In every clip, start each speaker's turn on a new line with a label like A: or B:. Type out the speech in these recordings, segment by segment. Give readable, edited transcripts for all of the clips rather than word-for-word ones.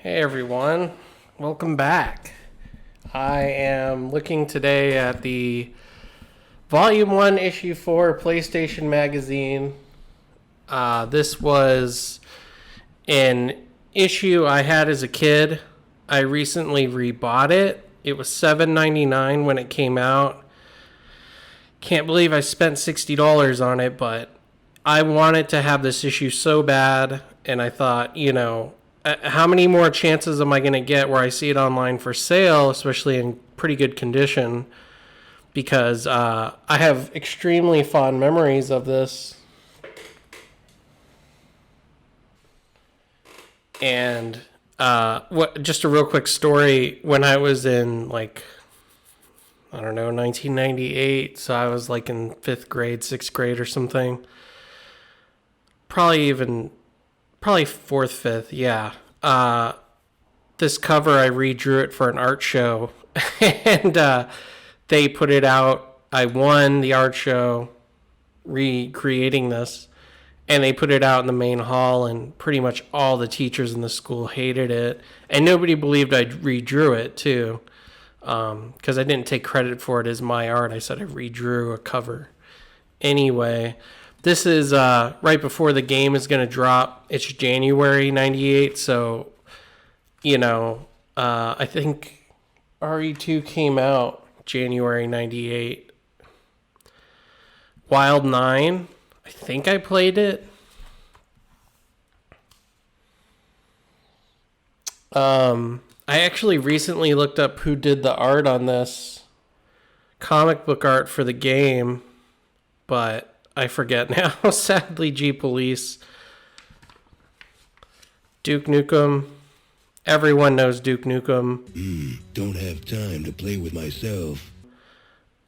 A: Hey everyone, welcome back. I am looking today at the Volume 1, Issue 4 PlayStation Magazine. This was an issue I had as a kid. I recently rebought it. It was $7.99 when it came out. Can't believe I spent $60 on it, but I wanted to have this issue so bad, and I thought, how many more chances am I going to get where I see it online for sale, especially in pretty good condition? Because I have extremely fond memories of this. And just a real quick story. When I was in 1998, so I was like in 5th grade, 6th grade or something. Probably 4th, 5th, yeah. This cover, I redrew it for an art show, and they put it out. I won the art show recreating this, and they put it out in the main hall, and pretty much all the teachers in the school hated it, and nobody believed I redrew it, too, because I didn't take credit for it as my art. I said I redrew a cover. Anyway, this is right before the game is going to drop. It's January 98, so, I think RE2 came out January 98. Wild 9, I think I played it. I actually recently looked up who did the art on this comic book art for the game, but I forget now. Sadly, G Police. Duke Nukem. Everyone knows Duke Nukem.
B: Don't have time to play with myself.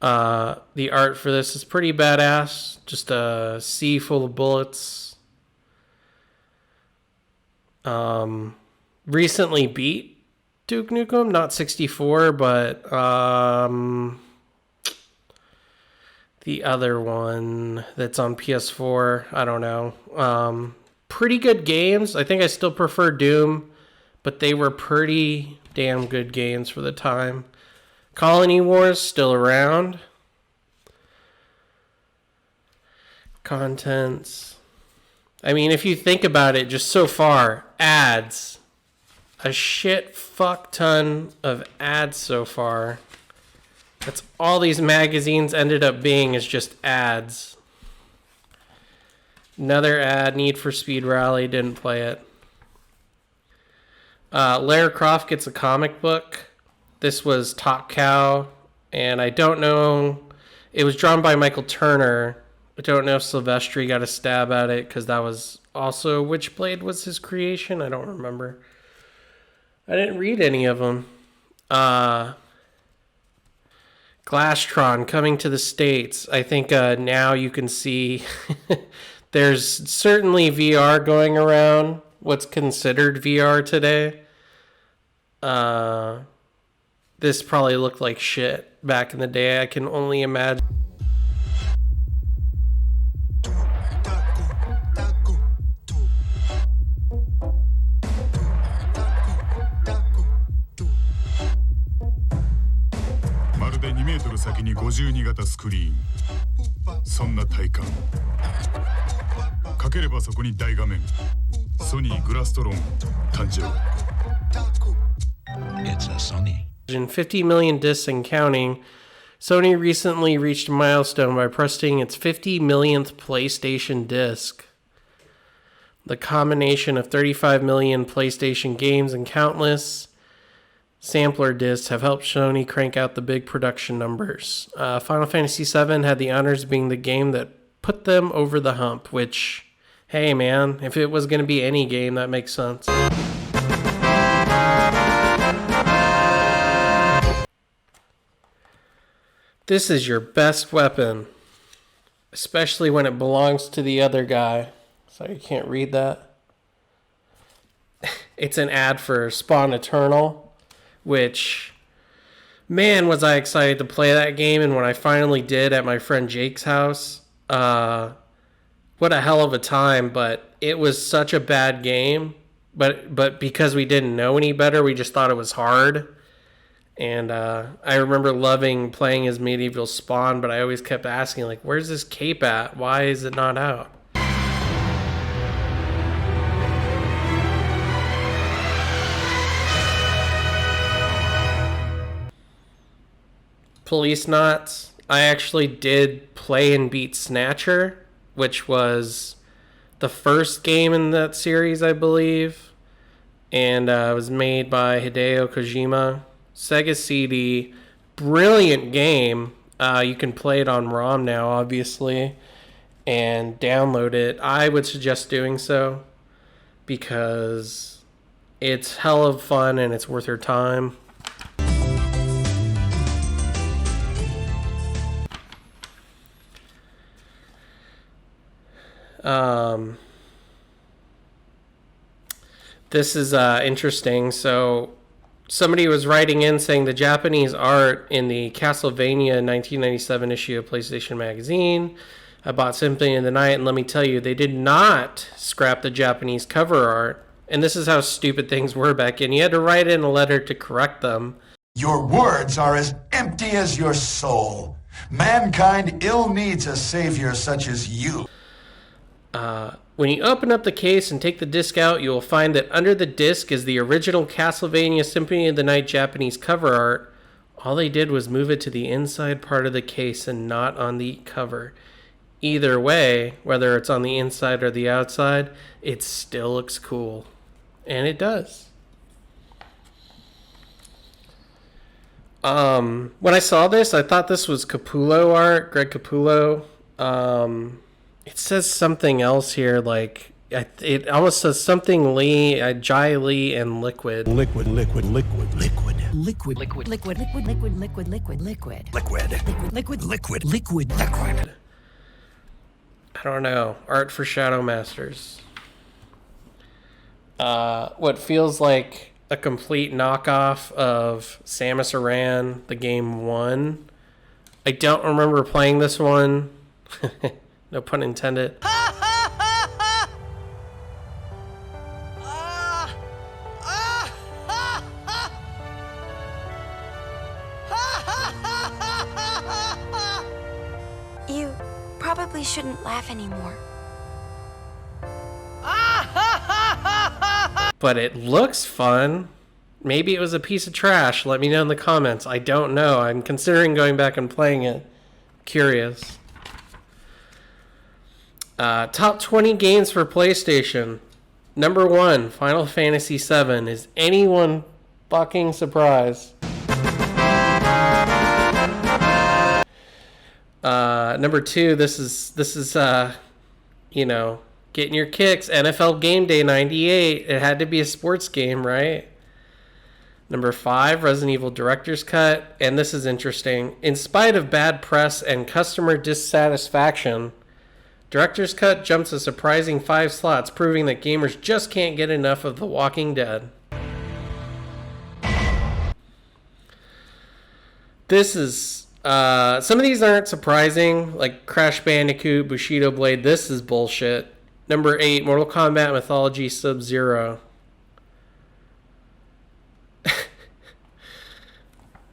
A: The art for this is pretty badass. Just a sea full of bullets. Recently beat Duke Nukem. Not 64, but the other one that's on PS4, I don't know. Pretty good games. I think I still prefer Doom, but they were pretty damn good games for the time. Colony Wars still around. Contents. I mean, if you think about it, just so far, ads. A shit fuck ton of ads so far. That's all these magazines ended up being, is just ads. Another ad, Need for Speed Rally, didn't play it. Lara Croft gets a comic book. This was Top Cow, and I don't know, it was drawn by Michael Turner. I don't know if Silvestri got a stab at it, because that was also, Witchblade was his creation? I don't remember. I didn't read any of them. Glasstron coming to the States. I think now you can see there's certainly VR going around, what's considered VR today. This probably looked like shit back in the day. I can only imagine.
B: It's a Sony.
A: 50 million discs and counting. Sony recently reached a milestone by pressing its 50 millionth PlayStation disc. The combination of 35 million PlayStation games and countless sampler discs have helped Sony crank out the big production numbers. Final Fantasy VII had the honors of being the game that put them over the hump, which, hey man, if it was going to be any game, that makes sense. This is your best weapon, especially when it belongs to the other guy. Sorry, you can't read that. It's an ad for Spawn Eternal, which, man, was I excited to play that game. And when I finally did at my friend Jake's house, what a hell of a time. But it was such a bad game but because we didn't know any better, we just thought it was hard. And I remember loving playing as Medieval Spawn, but I always kept asking, like, where's this cape at? Why is it not out? Police Knots. I actually did play and beat Snatcher, which was the first game in that series, I believe. And it was made by Hideo Kojima. Sega CD. Brilliant game. You can play it on ROM now, obviously, and download it. I would suggest doing so because it's hell of fun and it's worth your time. This is interesting. So somebody was writing in saying the Japanese art in the Castlevania 1997 issue of PlayStation Magazine. I bought Symphony of the Night, and let me tell you, they did not scrap the Japanese cover art. And this is how stupid things were back then. You had to write in a letter to correct them.
C: Your words are as empty as your soul. Mankind ill needs a savior such as you.
A: When you open up the case and take the disc out, you will find that under the disc is the original Castlevania Symphony of the Night Japanese cover art. All they did was move it to the inside part of the case and not on the cover. Either way, whether it's on the inside or the outside, it still looks cool. And it does. When I saw this, I thought this was Capullo art, Greg Capullo. It says something else here, like it almost says something Lee, Jai Lee, and Liquid.
D: Liquid.
A: I don't know. Art for Shadow Masters. What feels like a complete knockoff of Samus Aran, the game 1. I don't remember playing this one. No pun intended.
E: You probably shouldn't laugh anymore.
A: But it looks fun. Maybe it was a piece of trash. Let me know in the comments. I don't know. I'm considering going back and playing it. Curious. Top 20 games for PlayStation. Number 1, Final Fantasy VII. Is anyone fucking surprised? Number 2, this is getting your kicks. NFL Game Day 98. It had to be a sports game, right? Number 5, Resident Evil Director's Cut. And this is interesting. In spite of bad press and customer dissatisfaction, Director's Cut jumps a surprising 5 slots, proving that gamers just can't get enough of The Walking Dead. This is... some of these aren't surprising, like Crash Bandicoot, Bushido Blade. This is bullshit. Number 8, Mortal Kombat Mythology Sub-Zero.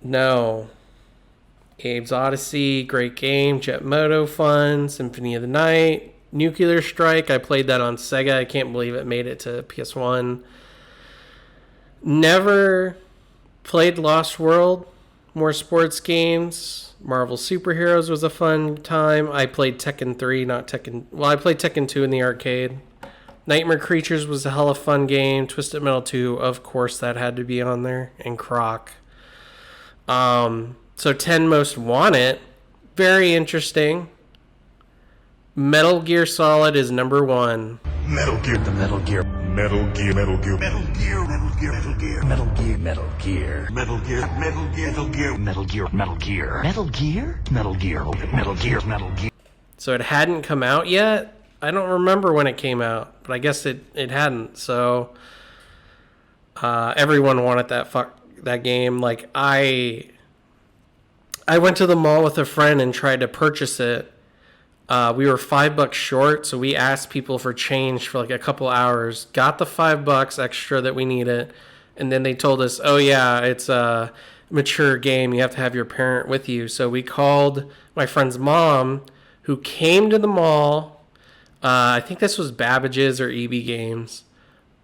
A: No. Abe's Odyssey, great game. Jet Moto, fun. Symphony of the Night. Nuclear Strike, I played that on Sega. I can't believe it made it to PS1. Never played Lost World. More sports games. Marvel Superheroes was a fun time. I played Tekken 3, not Tekken... Well, I played Tekken 2 in the arcade. Nightmare Creatures was a hella fun game. Twisted Metal 2, of course, that had to be on there. And Croc. So 10 Most Wanted, very interesting. Metal Gear Solid is number 1.
C: Metal Gear, the Metal Gear. Metal Gear, Metal Gear. Metal Gear, Metal Gear, Metal Gear. Metal Gear, Metal Gear. Metal Gear, Metal Gear, Metal Gear. Metal Gear, Metal Gear. Metal Gear, Metal Gear. Metal Gear, Metal Gear.
A: So it hadn't come out yet? I don't remember when it came out, but I guess it hadn't. So everyone wanted that game. Like I went to the mall with a friend and tried to purchase it We were $5 short, so we asked people for change for like a couple hours. Got the $5 extra that we needed, and then they told us, "Oh yeah, it's a mature game. You have to have your parent with you." So we called my friend's mom, who came to the mall. I think this was Babbage's or EB Games.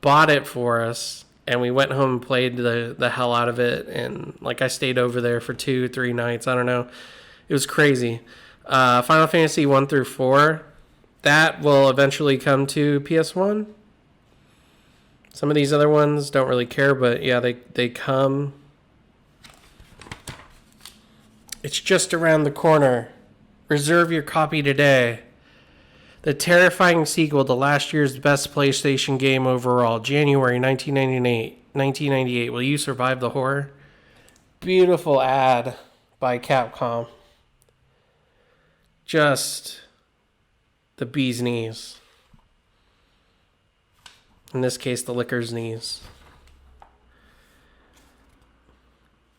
A: Bought it for us, and we went home and played the hell out of it. And like I stayed over there for 2-3 nights. I don't know. It was crazy. Final Fantasy 1 through 4, that will eventually come to PS1. Some of these other ones don't really care, but yeah, they come. It's just around the corner. Reserve your copy today. The terrifying sequel to last year's best PlayStation game overall, January 1998. Will you survive the horror? Beautiful ad by Capcom. Just the bee's knees. In this case, the licker's knees.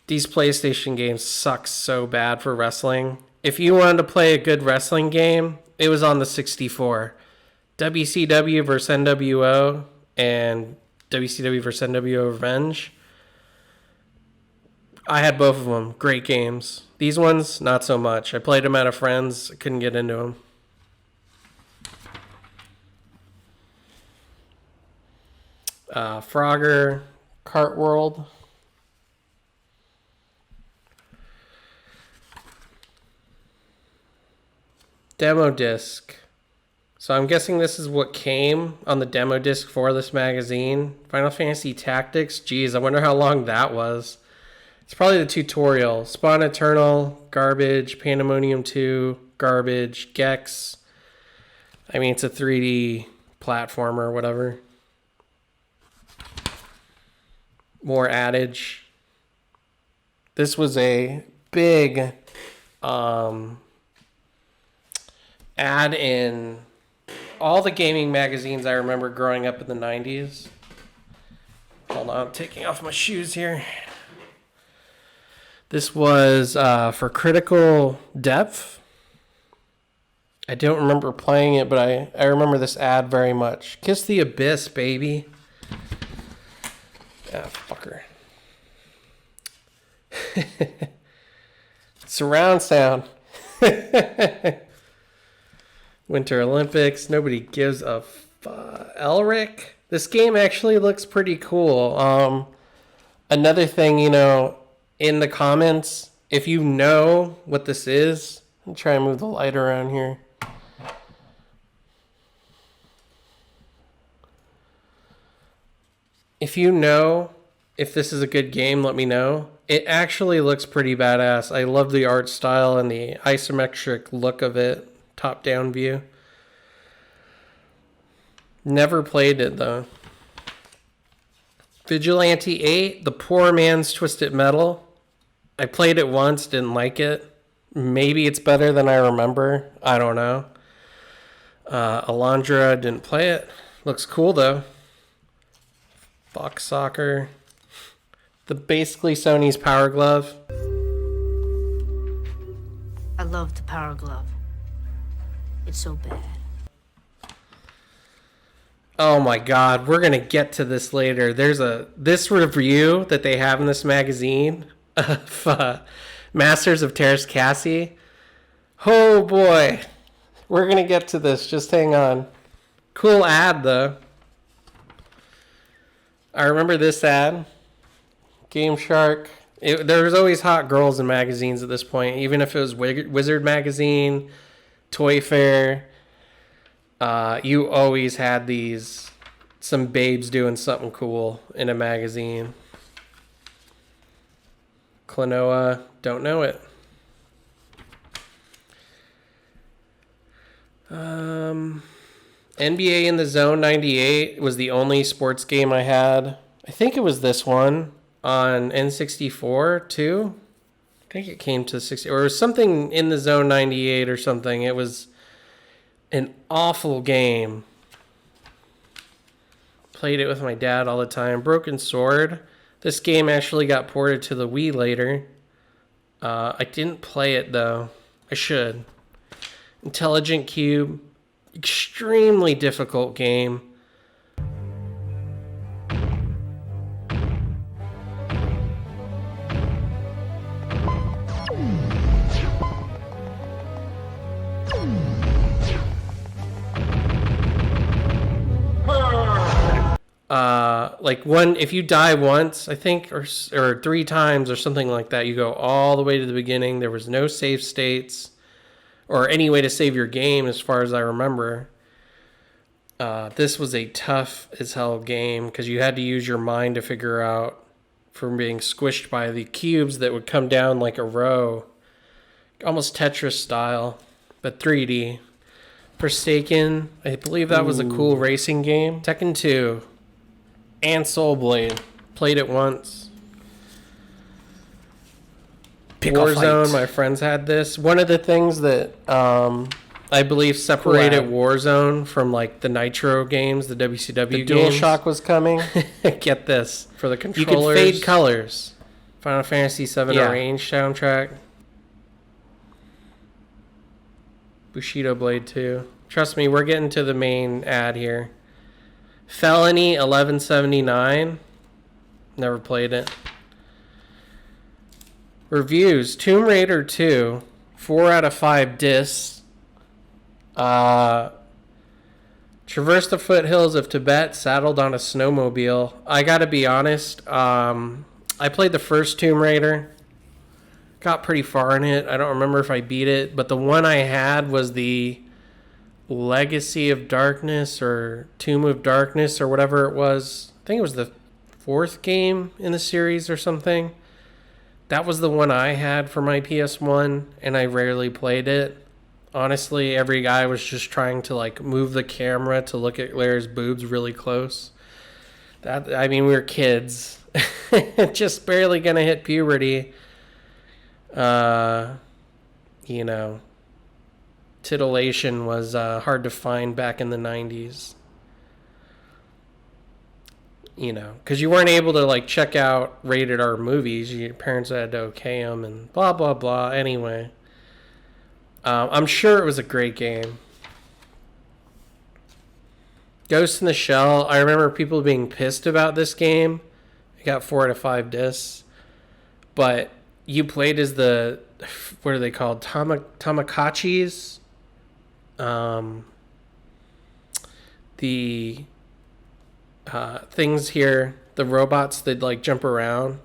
A: These PlayStation games suck so bad for wrestling. If you wanted to play a good wrestling game, it was on the 64. WCW vs. NWO and WCW vs. NWO Revenge. I had both of them. Great games. These ones, not so much. I played them at a friend's. Couldn't get into them. Frogger, Kart World. Demo disc. So I'm guessing this is what came on the demo disc for this magazine. Final Fantasy Tactics. Geez, I wonder how long that was. It's probably the tutorial. Spawn Eternal, garbage. Pandemonium 2, garbage. Gex. I mean, it's a 3D platformer or whatever. More adage. This was a big ad in all the gaming magazines I remember growing up in the 90s. Hold on, I'm taking off my shoes here. This was for Critical Depth. I don't remember playing it, but I remember this ad very much. Kiss the Abyss, baby. Ah, fucker. Surround sound. Winter Olympics. Nobody gives a Elric. This game actually looks pretty cool. Another thing, in the comments, if you know what this is, I'll try and move the light around here. If you know if this is a good game, let me know. It actually looks pretty badass. I love the art style and the isometric look of it. Top-down view. Never played it, though. Vigilante 8, The Poor Man's Twisted Metal. I played it once, didn't like it. Maybe it's better than I remember. I don't know. Alondra, didn't play it. Looks cool, though. Fox Soccer. Basically Sony's Power Glove.
D: I love the Power Glove. It's so bad.
A: Oh my god, we're gonna get to this later. There's this review that they have in this magazine of Masters of Terrace Cassie. Oh boy, we're gonna get to this. Just hang on. Cool ad though. I remember this ad. Game Shark. There was always hot girls in magazines at this point, even if it was Wizard Magazine, Toy Fair. You always had some babes doing something cool in a magazine. Klonoa, don't know it. NBA in the Zone 98 was the only sports game I had. I think it was this one on N64 too. I think it came to 60, or it was something in the Zone 98 or something. It was an awful game. Played it with my dad all the time. Broken Sword. This game actually got ported to the Wii later. I didn't play it though. I should. Intelligent Cube. Extremely difficult game. If you die once, I think, or 3 times or something like that, you go all the way to the beginning. There was no save states or any way to save your game as far as I remember. This was a tough as hell game because you had to use your mind to figure out from being squished by the cubes that would come down like a row. Almost Tetris style, but 3D. Forsaken, I believe that was a cool racing game. Tekken 2 and Soul Blade. Played it once. Warzone, my friends had this. One of the things that I believe separated Warzone from like the Nitro games, the WCW games. DualShock was coming. Get this. For the controllers. You could fade colors. Final Fantasy VII Arrange soundtrack. Bushido Blade 2. Trust me, we're getting to the main ad here. Felony 1179. Never played it. Reviews. Tomb Raider 2. 4 out of 5 discs. Traverse the foothills of Tibet saddled on a snowmobile. I gotta be honest. I played the first Tomb Raider. Got pretty far in it. I don't remember if I beat it, but the one I had was the Legacy of Darkness or Tomb of Darkness or whatever it was. I think it was the 4th game in the series or something. That was the one I had for my PS1, and I rarely played it. Honestly, every guy was just trying to like move the camera to look at Claire's boobs really close. We were kids. Just barely gonna hit puberty. Titillation was hard to find back in the 90s. Because you weren't able to like check out rated R movies. Your parents had to okay them and blah blah blah. Anyway, I'm sure it was a great game. Ghost in the Shell. I remember people being pissed about this game. It got 4 out of 5 discs, but you played as the, what are they called? Tamakachis. The things here, the robots that like jump around.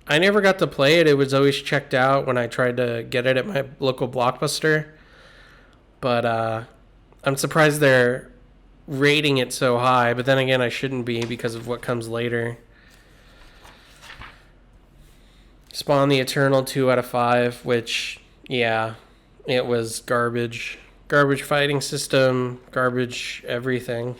A: I never got to play it. It was always checked out when I tried to get it at my local Blockbuster. But I'm surprised they're rating it so high. But then again, I shouldn't be because of what comes later. Spawn the Eternal 2 out of 5, which, yeah, it was garbage. Garbage fighting system, garbage everything.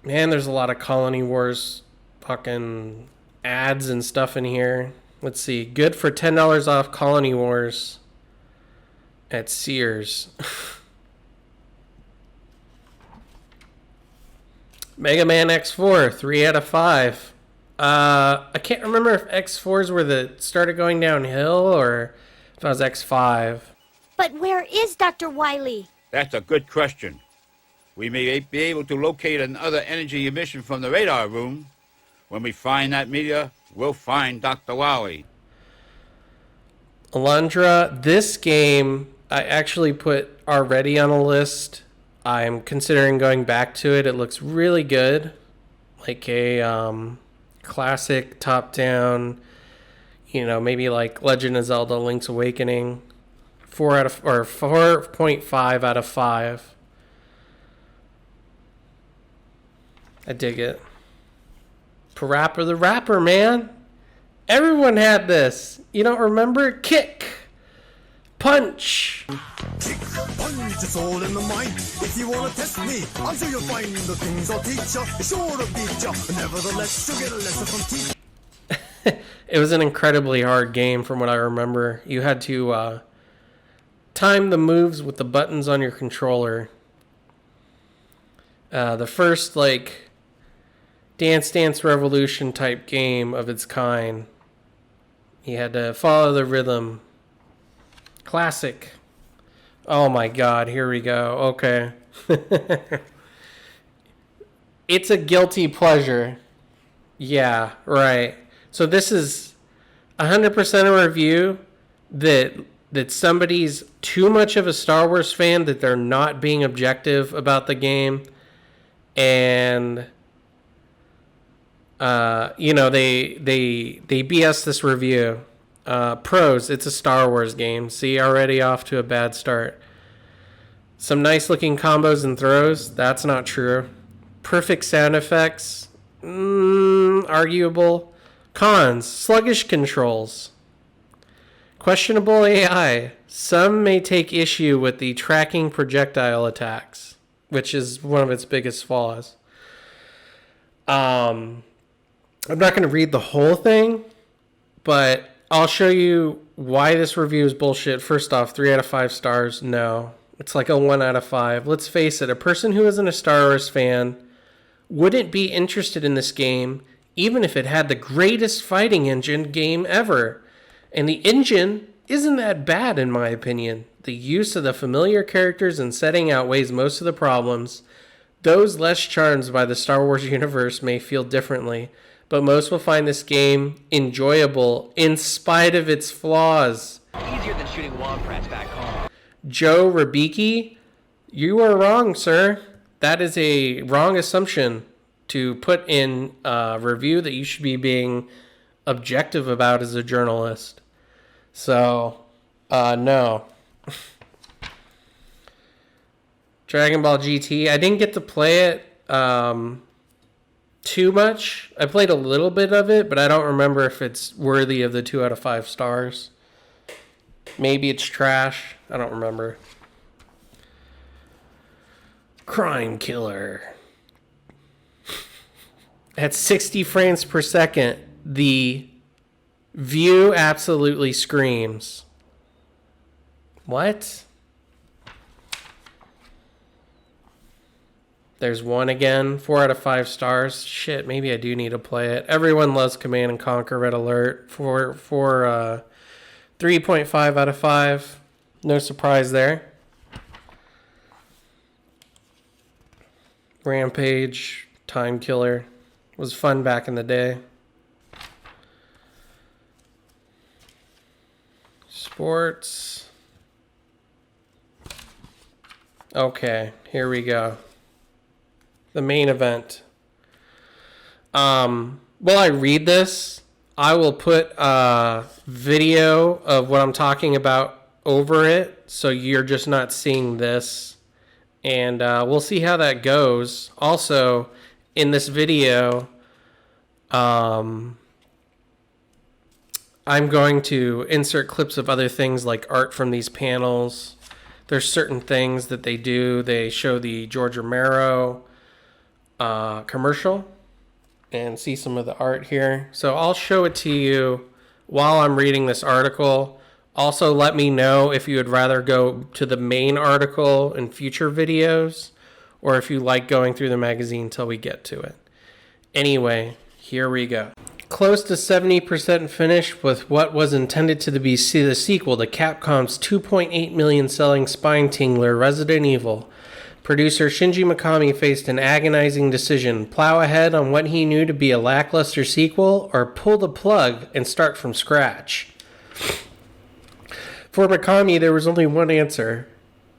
A: Man, there's a lot of Colony Wars fucking ads and stuff in here. Let's see. Good for $10 off Colony Wars at Sears. Mega Man X4, 3 out of 5. I can't remember if X4s were started going downhill or if I was X5.
F: But where is Dr. Wily?
G: That's a good question. We may be able to locate another energy emission from the radar room. When we find that meteor, we'll find Dr. Wily.
A: Alundra, this game I actually put already on a list. I'm considering going back to it. It looks really good. Like a classic top-down, maybe like Legend of Zelda Link's Awakening. 4.5 out of 5. I dig it. Parappa the Rapper, man. Everyone had this. You don't remember? Kick. Punch.
H: Kick, punch, it's all in the mind. If you wanna test me, I'm sure you'll find the things I'll teach ya. Sure to beat ya. Nevertheless, you'll get a lesson from teacher.
A: It was an incredibly hard game from what I remember. You had to time the moves with the buttons on your controller. The first, Dance Dance Revolution type game of its kind. You had to follow the rhythm. Classic. Oh my god, here we go. Okay. It's a guilty pleasure. Yeah, right. So this is 100% a review that somebody's too much of a Star Wars fan that they're not being objective about the game, and they BS this review. Pros, it's a Star Wars game. See, already off to a bad start. Some nice looking combos and throws. That's not true. Perfect sound effects. Arguable. Cons, sluggish controls. Questionable AI. Some may take issue with the tracking projectile attacks, which is one of its biggest flaws. I'm not going to read the whole thing, but I'll show you why this review is bullshit. First off, 3 out of 5 stars. No, it's like a 1 out of 5. Let's face it, a person who isn't a Star Wars fan wouldn't be interested in this game even if it had the greatest fighting engine game ever. And the engine isn't that bad in my opinion. The use of the familiar characters and setting outweighs most of the problems. Those less charmed by the Star Wars universe may feel differently, but most will find this game enjoyable in spite of its flaws.
C: Easier than shooting womp rats back home.
A: Joe Rabicki, you are wrong, sir. That is a wrong assumption to put in a review that you should be being objective about as a journalist. So, no. Dragon Ball GT, I didn't get to play it too much. I played a little bit of it, but I don't remember if it's worthy of the 2 out of 5 stars. Maybe it's trash. I don't remember. Crime Killer. At 60 frames per second, the view absolutely screams. What? There's one again. 4 out of 5 stars. Shit, maybe I do need to play it. Everyone loves Command and Conquer Red Alert. For 3.5 out of 5. No surprise there. Rampage, Time Killer. Was fun back in the day. Sports. Okay, here we go. The main event. While I read this, I will put a video of what I'm talking about over it, so you're just not seeing this. And we'll see how that goes. Also, in this video, I'm going to insert clips of other things like art from these panels. There's certain things that they do. They show the George Romero commercial and see some of the art here. So I'll show it to you while I'm reading this article. Also, let me know if you would rather go to the main article in future videos or if you like going through the magazine till we get to it. Anyway, here we go. Close to 70% finished with what was intended to be the sequel to Capcom's 2.8 million selling spine tingler Resident Evil. Producer Shinji Mikami faced an agonizing decision: plow ahead on what he knew to be a lackluster sequel or pull the plug and start from scratch. For Mikami, there was only one answer: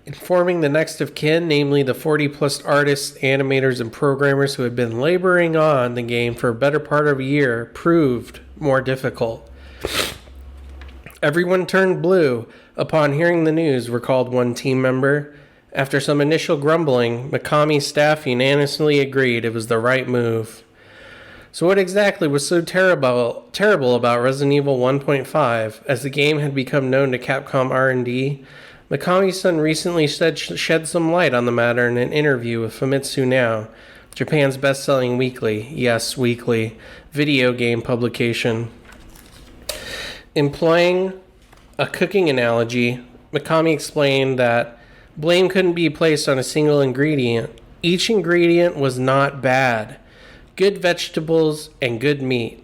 A: informing the next of kin, namely the 40-plus artists, animators, and programmers who had been laboring on the game for a better part of a year, proved more difficult. Everyone turned blue upon hearing the news, recalled one team member. After some initial grumbling, Mikami's staff unanimously agreed it was the right move. So what exactly was so terrible about Resident Evil 1.5? As the game had become known to Capcom R&D, Mikami's son recently shed some light on the matter in an interview with Famitsu Now, Japan's best-selling weekly video game publication. Employing a cooking analogy, Mikami explained that blame couldn't be placed on a single ingredient. Each ingredient was not bad. Good vegetables and good meat.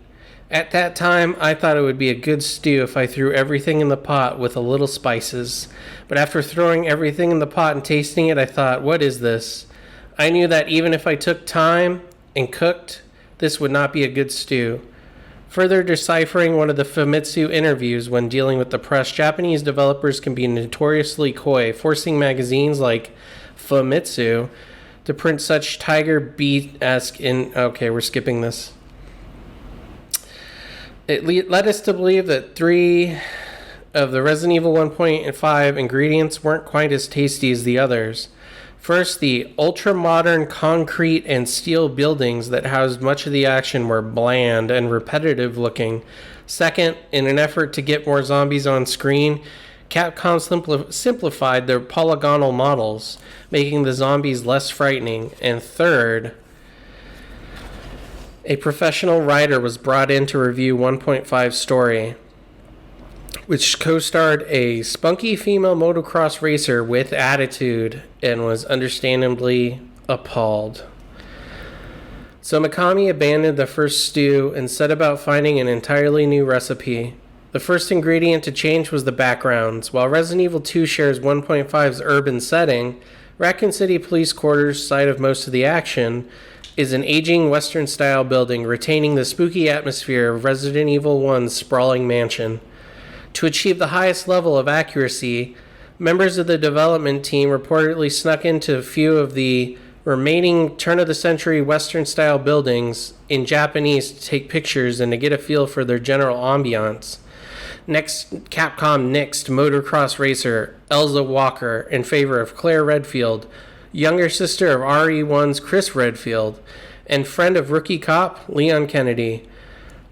A: At that time, I thought it would be a good stew if I threw everything in the pot with a little spices. But after throwing everything in the pot and tasting it, I thought, what is this? I knew that even if I took time and cooked, this would not be a good stew. Further deciphering one of the Famitsu interviews when dealing with the press, Japanese developers can be notoriously coy, forcing magazines like Famitsu to print such Tiger Beat-esque in... Okay, we're skipping this. It led us to believe that 3 of the Resident Evil 1.5 ingredients weren't quite as tasty as the others. First, the ultra-modern concrete and steel buildings that housed much of the action were bland and repetitive looking. Second, in an effort to get more zombies on screen, Capcom simplified their polygonal models, making the zombies less frightening. And third, a professional writer was brought in to review 1.5 story, which co-starred a spunky female motocross racer with attitude and was understandably appalled. So Mikami abandoned the first stew and set about finding an entirely new recipe. The first ingredient to change was the backgrounds. While Resident Evil 2 shares 1.5's urban setting, Raccoon City Police Quarters, site of most of the action, is an aging Western-style building retaining the spooky atmosphere of Resident Evil 1's sprawling mansion. To achieve the highest level of accuracy, members of the development team reportedly snuck into a few of the remaining turn-of-the-century Western-style buildings in Japanese to take pictures and to get a feel for their general ambiance. Next, Capcom nixed motocross racer Elza Walker in favor of Claire Redfield, younger sister of RE1's Chris Redfield, and friend of rookie cop Leon Kennedy,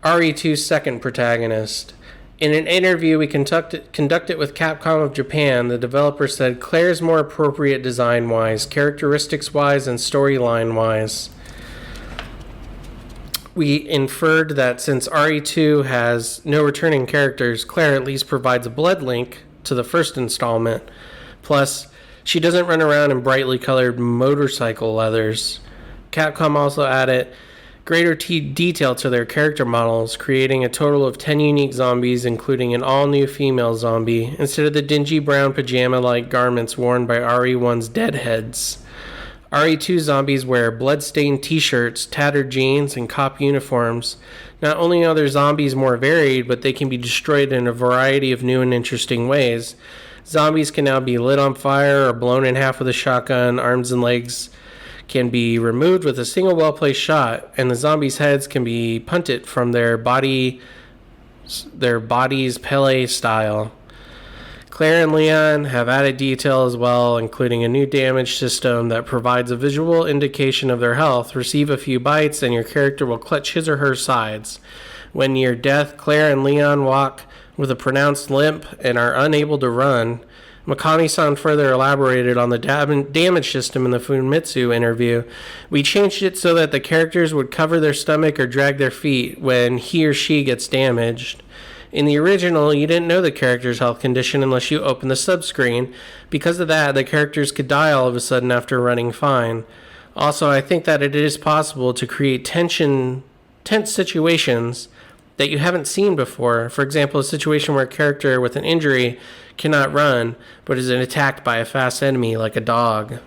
A: RE2's second protagonist. In an interview we conducted with Capcom of Japan, the developer said Claire's more appropriate design-wise, characteristics-wise, and storyline-wise. We inferred that since RE2 has no returning characters, Claire at least provides a blood link to the first installment. Plus, she doesn't run around in brightly colored motorcycle leathers. Capcom also added greater detail to their character models, creating a total of 10 unique zombies, including an all-new female zombie, instead of the dingy brown pajama-like garments worn by RE1's deadheads. RE2 zombies wear blood-stained t-shirts, tattered jeans, and cop uniforms. Not only are their zombies more varied, but they can be destroyed in a variety of new and interesting ways. Zombies can now be lit on fire or blown in half with a shotgun, arms and legs can be removed with a single well-placed shot, and the zombies' heads can be punted from their body's Pele style. Claire and Leon have added detail as well, including a new damage system that provides a visual indication of their health. Receive a few bites, and your character will clutch his or her sides. When near death, Claire and Leon walk with a pronounced limp and are unable to run. Mikami-san further elaborated on the damage system in the Famitsu interview. We changed it so that the characters would cover their stomach or drag their feet when he or she gets damaged. In the original, you didn't know the character's health condition unless you opened the subscreen. Because of that, the characters could die all of a sudden after running fine. Also, I think that it is possible to create tense situations that you haven't seen before. For example, a situation where a character with an injury cannot run, but is attacked by a fast enemy like a dog.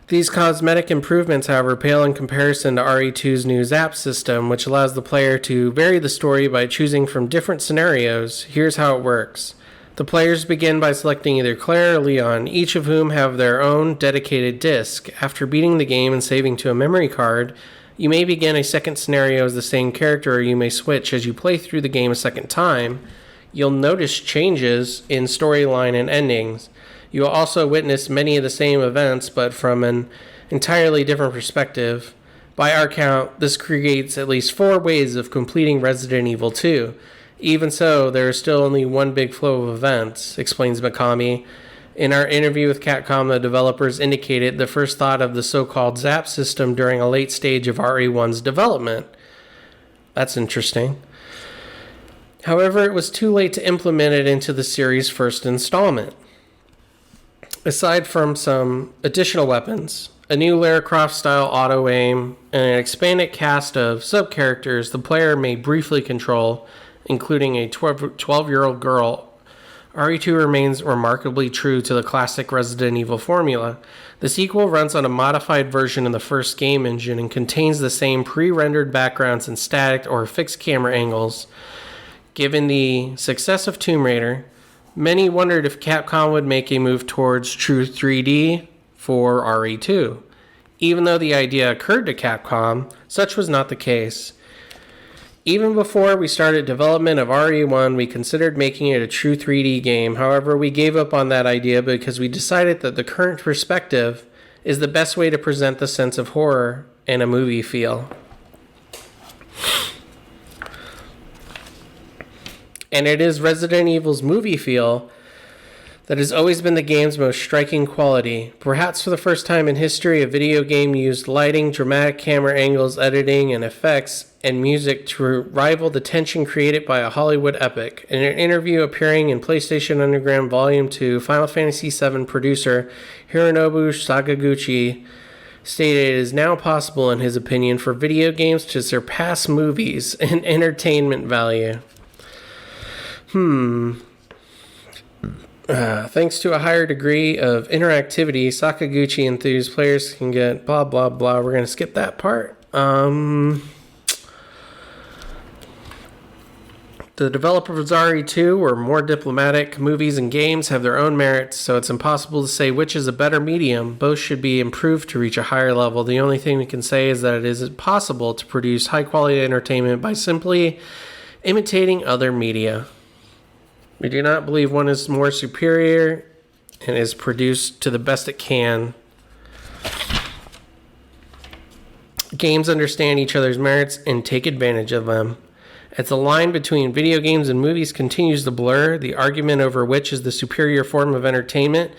A: These cosmetic improvements, however, pale in comparison to RE2's new Zap system, which allows the player to vary the story by choosing from different scenarios. Here's how it works. The players begin by selecting either Claire or Leon, each of whom have their own dedicated disc. After beating the game and saving to a memory card, you may begin a second scenario as the same character, or you may switch as you play through the game a second time. You'll notice changes in storyline and endings. You will also witness many of the same events, but from an entirely different perspective. By our count, this creates at least 4 ways of completing Resident Evil 2. Even so, there is still only one big flow of events, explains Mikami. In our interview with Capcom, the developers indicated the first thought of the so-called Zap system during a late stage of RE1's development. That's interesting. However, it was too late to implement it into the series' first installment. Aside from some additional weapons, a new Lara Croft-style auto-aim, and an expanded cast of sub-characters the player may briefly control, including a 12-year-old girl, RE2 remains remarkably true to the classic Resident Evil formula. The sequel runs on a modified version of the first game engine and contains the same pre-rendered backgrounds and static or fixed camera angles. Given the success of Tomb Raider, many wondered if Capcom would make a move towards true 3D for RE2. Even though the idea occurred to Capcom, such was not the case. Even before we started development of RE1, we considered making it a true 3D game. However, we gave up on that idea because we decided that the current perspective is the best way to present the sense of horror and a movie feel. And it is Resident Evil's movie feel that has always been the game's most striking quality. Perhaps for the first time in history, a video game used lighting, dramatic camera angles, editing, and effects, and music to rival the tension created by a Hollywood epic. In an interview appearing in PlayStation Underground Volume 2, Final Fantasy VII producer Hironobu Sakaguchi stated it is now possible, in his opinion, for video games to surpass movies in entertainment value. Thanks to a higher degree of interactivity, Sakaguchi enthused players can get blah, blah, blah. We're going to skip that part. The developers of RE2 were more diplomatic. Movies and games have their own merits, so it's impossible to say which is a better medium. Both should be improved to reach a higher level. The only thing we can say is that it is possible to produce high-quality entertainment by simply imitating other media. We do not believe one is more superior and is produced to the best it can. Games understand each other's merits and take advantage of them. As the line between video games and movies continues to blur, the argument over which is the superior form of entertainment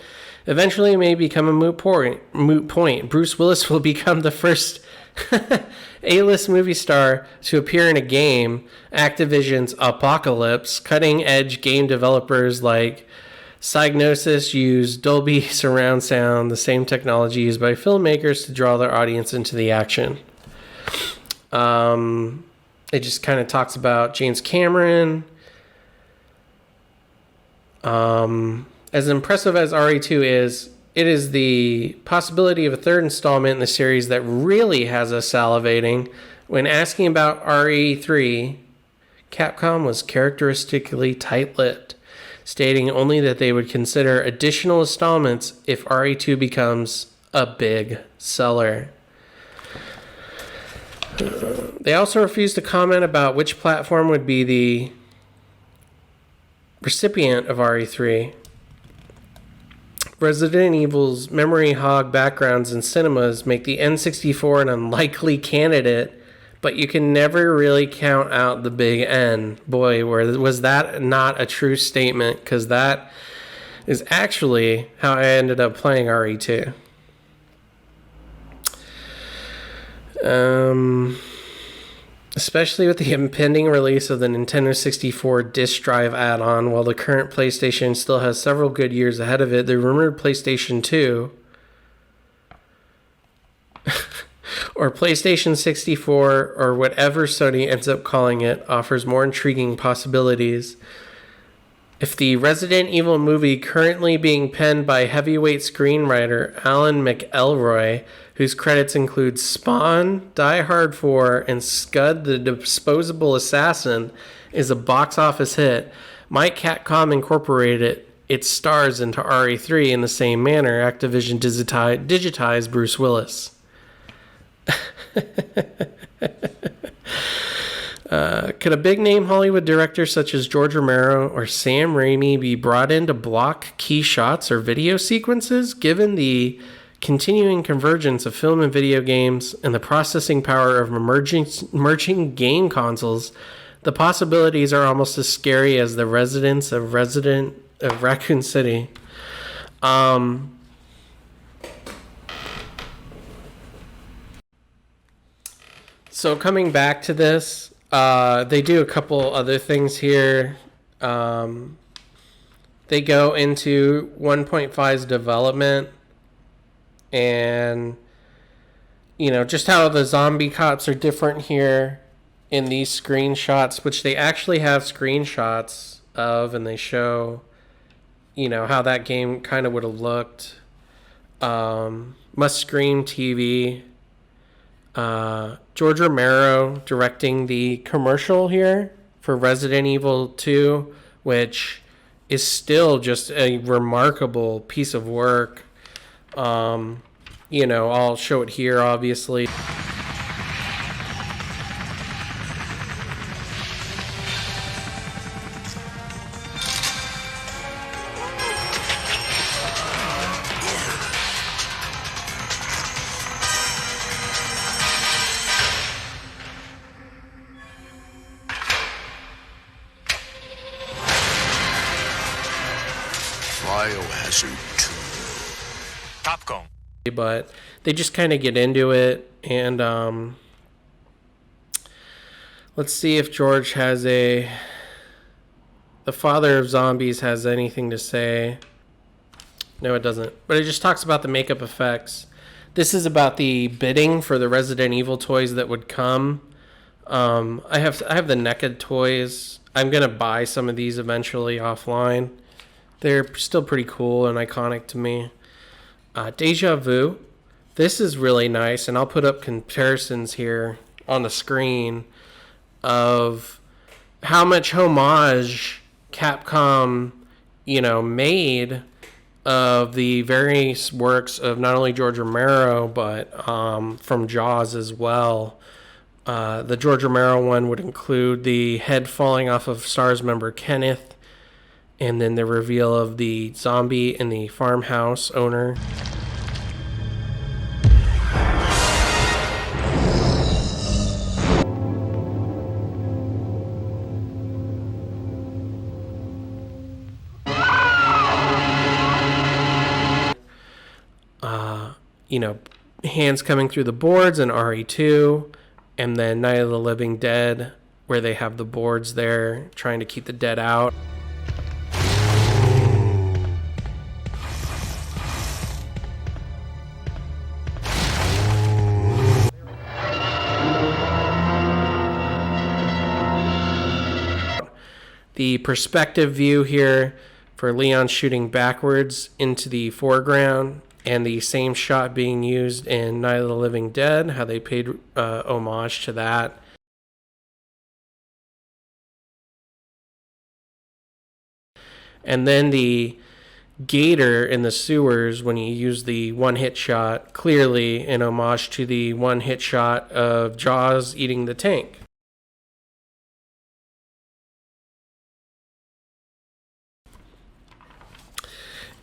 A: eventually may become a moot point. Bruce Willis will become the first A-list movie star to appear in a game. Activision's Apocalypse, cutting-edge game developers like Psygnosis use Dolby surround sound, the same technology used by filmmakers to draw their audience into the action. It just kind of talks about James Cameron. As impressive as RE2 is, it is the possibility of a third installment in the series that really has us salivating. When asking about RE3, Capcom was characteristically tight-lipped, stating only that they would consider additional installments if RE2 becomes a big seller. They also refused to comment about which platform would be the recipient of RE3. Resident Evil's memory hog backgrounds in cinemas make the N64 an unlikely candidate, but you can never really count out the big N. Boy, was that not a true statement, because that is actually how I ended up playing RE2. Especially with the impending release of the Nintendo 64 disk drive add-on, while the current PlayStation still has several good years ahead of it, the rumored PlayStation 2 or PlayStation 64 or whatever Sony ends up calling it offers more intriguing possibilities. If the Resident Evil movie currently being penned by heavyweight screenwriter Alan McElroy, whose credits include Spawn, Die Hard 4, and Scud the Disposable Assassin, is a box office hit, might Capcom incorporate its stars into RE3 in the same manner Activision digitized Bruce Willis? Could a big-name Hollywood director such as George Romero or Sam Raimi be brought in to block key shots or video sequences? Given the continuing convergence of film and video games and the processing power of emerging game consoles, the possibilities are almost as scary as the residents of Raccoon City. So coming back to this, they do a couple other things here. They go into 1.5's development and you know, just how the zombie cops are different here in these screenshots, which they actually have screenshots of, and they show, you know, how that game kind of would have looked. Must Scream TV. George Romero directing the commercial here for Resident Evil 2, which is still just a remarkable piece of work. You know, I'll show it here, obviously.
H: Biohazard 2.
C: Capcom.
A: But they just kind of get into it, and let's see if George has the father of zombies has anything to say. No, it doesn't. But it just talks about the makeup effects. This is about the bidding for the Resident Evil toys that would come. I have the NECA toys. I'm gonna buy some of these eventually offline. They're still pretty cool and iconic to me. Deja Vu. This is really nice, and I'll put up comparisons here on the screen of how much homage Capcom, you know, made of the various works of not only George Romero, but from Jaws as well. The George Romero one would include the head falling off of STARS member Kenneth, and then the reveal of the zombie in the farmhouse owner. You know, hands coming through the boards in RE2, and then Night of the Living Dead, where they have the boards there trying to keep the dead out. The perspective view here for Leon shooting backwards into the foreground, and the same shot being used in Night of the Living Dead, how they paid homage to that. And then the gator in the sewers when you use the one-hit shot, clearly in homage to the one-hit shot of Jaws eating the tank.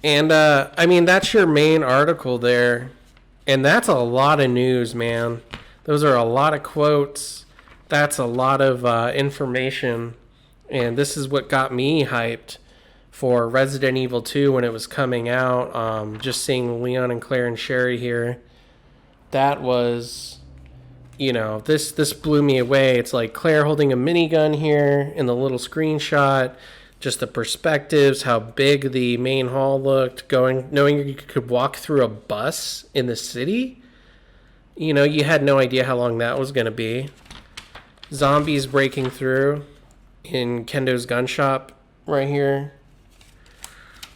A: And, I mean, that's your main article there. And that's a lot of news, man. Those are a lot of quotes. That's a lot of information. And this is what got me hyped for Resident Evil 2 when it was coming out. Just seeing Leon and Claire and Sherry here. That was, you know, this blew me away. It's like Claire holding a minigun here in the little screenshot. Just the perspectives, how big the main hall looked, knowing you could walk through a bus in the city. You know, you had no idea how long that was going to be. Zombies breaking through in Kendo's gun shop right here.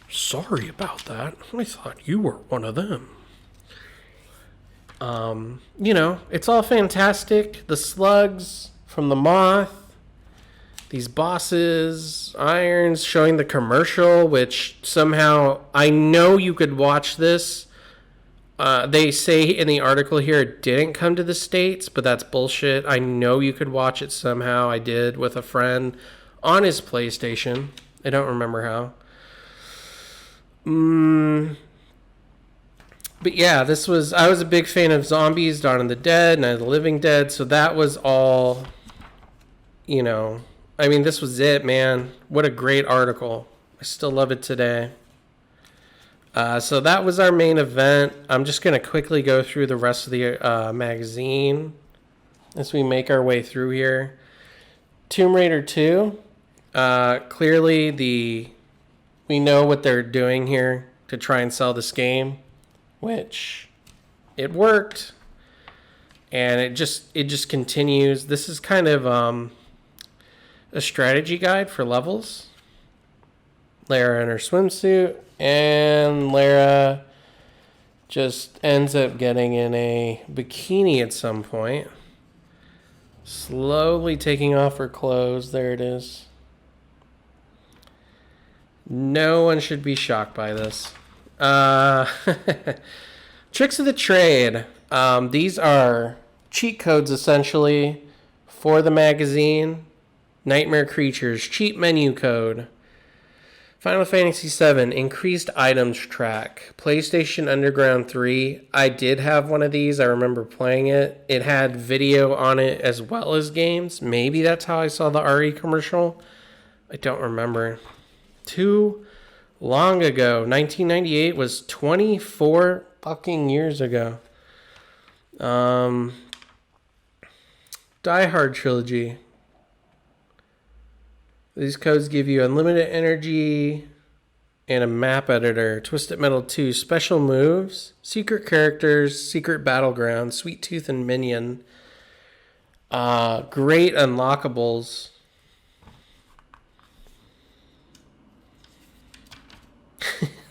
A: Sorry about that. I thought you were one of them. You know, it's all fantastic. The slugs from the moth. These bosses, irons, showing the commercial, which somehow, I know you could watch this. They say in the article here it didn't come to the States, but that's bullshit. I know you could watch it somehow. I did with a friend on his PlayStation. I don't remember how. But yeah, I was a big fan of Zombies, Dawn of the Dead, Night of the Living Dead, so that was all, you know. I mean, this was it, man. What a great article. I still love it today. So that was our main event. I'm just going to quickly go through the rest of the magazine as we make our way through here. Tomb Raider 2. Clearly, we know what they're doing here to try and sell this game, which it worked. and it just continues. This is kind of a strategy guide for levels. Lara in her swimsuit, and Lara just ends up getting in a bikini at some point. Slowly taking off her clothes. There it is. No one should be shocked by this. Tricks of the trade. These are cheat codes, essentially, for the magazine. Nightmare Creatures, cheat menu code. Final Fantasy VII, increased items track. PlayStation Underground 3, I did have one of these. I remember playing it. It had video on it as well as games. Maybe that's how I saw the RE commercial. I don't remember. Too long ago. 1998 was 24 fucking years ago. Die Hard trilogy. These codes give you unlimited energy and a map editor. Twisted Metal 2, special moves, secret characters, secret battlegrounds, Sweet Tooth and Minion. Great unlockables.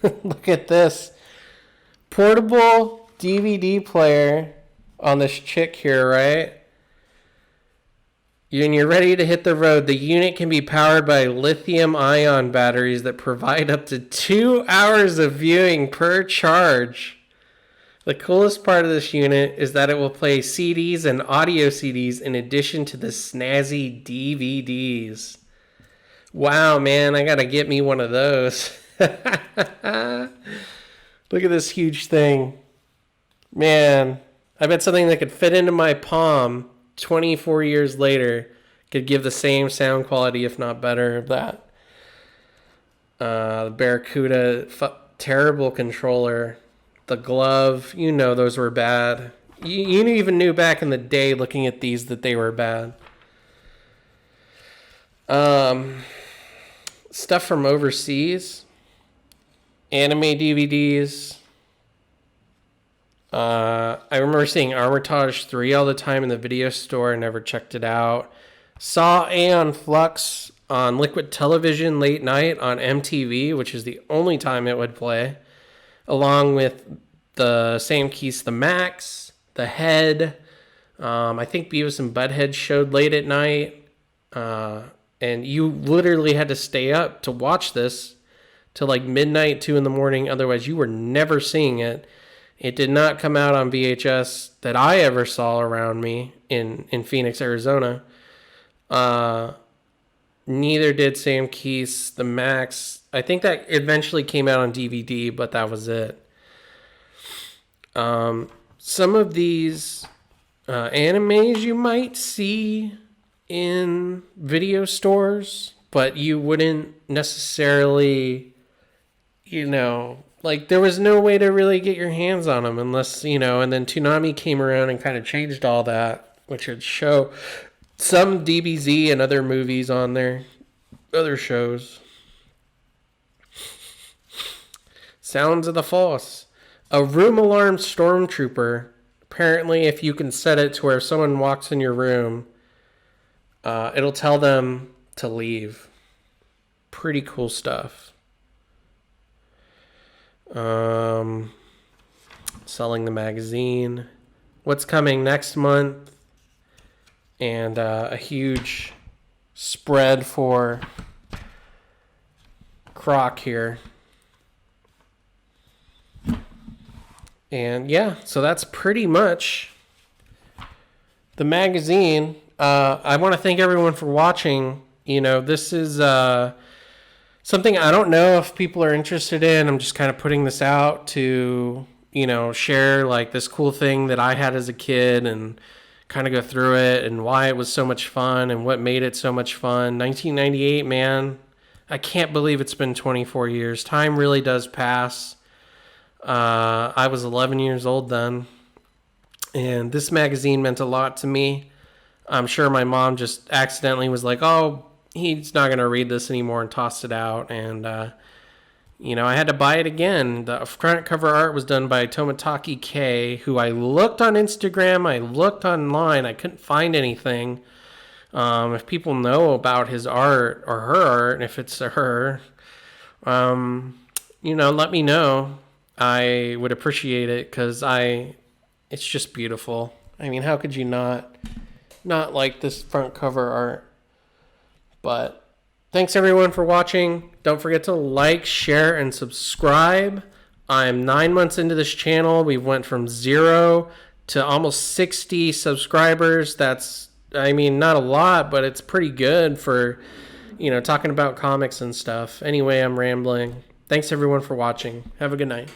A: Look at this. Portable DVD player on this chick here, right? And you're ready to hit the road. The unit can be powered by lithium-ion batteries that provide up to 2 hours of viewing per charge. The coolest part of this unit is that it will play CDs and audio CDs in addition to the snazzy DVDs. Wow, man, I gotta get me one of those. Look at this huge thing. Man, I bet something that could fit into my palm 24 years later could give the same sound quality, if not better, of that. The Barracuda, terrible controller. The glove, you know those were bad. You even knew back in the day looking at these that they were bad. Stuff from overseas. Anime DVDs. I remember seeing Armitage 3 all the time in the video store. I never checked it out. Saw Aeon Flux on Liquid Television late night on MTV, which is the only time it would play. Along with the Sam Keith's The Max, The Head. I think Beavis and Butthead showed late at night. And you literally had to stay up to watch this till like midnight, 2 in the morning. Otherwise, you were never seeing it. It did not come out on VHS that I ever saw around me in Phoenix, Arizona. Neither did Sam Keith's The Max. I think that eventually came out on DVD, but that was it. Some of these animes you might see in video stores, but you wouldn't necessarily, like, there was no way to really get your hands on them unless, and then Toonami came around and kind of changed all that, which would show some DBZ and other movies on there, other shows. Sounds of the Force. A room alarm stormtrooper. Apparently, if you can set it to where if someone walks in your room, it'll tell them to leave. Pretty cool stuff. Selling the magazine. What's coming next month? And a huge spread for Croc here. And yeah, so that's pretty much the magazine. I want to thank everyone for watching. This is something I don't know if people are interested in. I'm just kind of putting this out to, share like this cool thing that I had as a kid and kind of go through it and why it was so much fun and what made it so much fun. 1998, man, I can't believe it's been 24 years. Time really does pass. I was 11 years old then, and this magazine meant a lot to me. I'm sure my mom just accidentally was like, oh, he's not going to read this anymore, and tossed it out. And, I had to buy it again. The front cover art was done by Tomotaki K, who I looked on Instagram, I looked online, I couldn't find anything. If people know about his art or her art, if it's her, let me know. I would appreciate it because it's just beautiful. I mean, how could you not like this front cover art? But thanks everyone for watching. Don't forget to like, share, and subscribe. I'm 9 months into this channel. We went from 0 to almost 60 subscribers. That's, not a lot, but it's pretty good for, talking about comics and stuff. Anyway, I'm rambling. Thanks everyone for watching. Have a good night.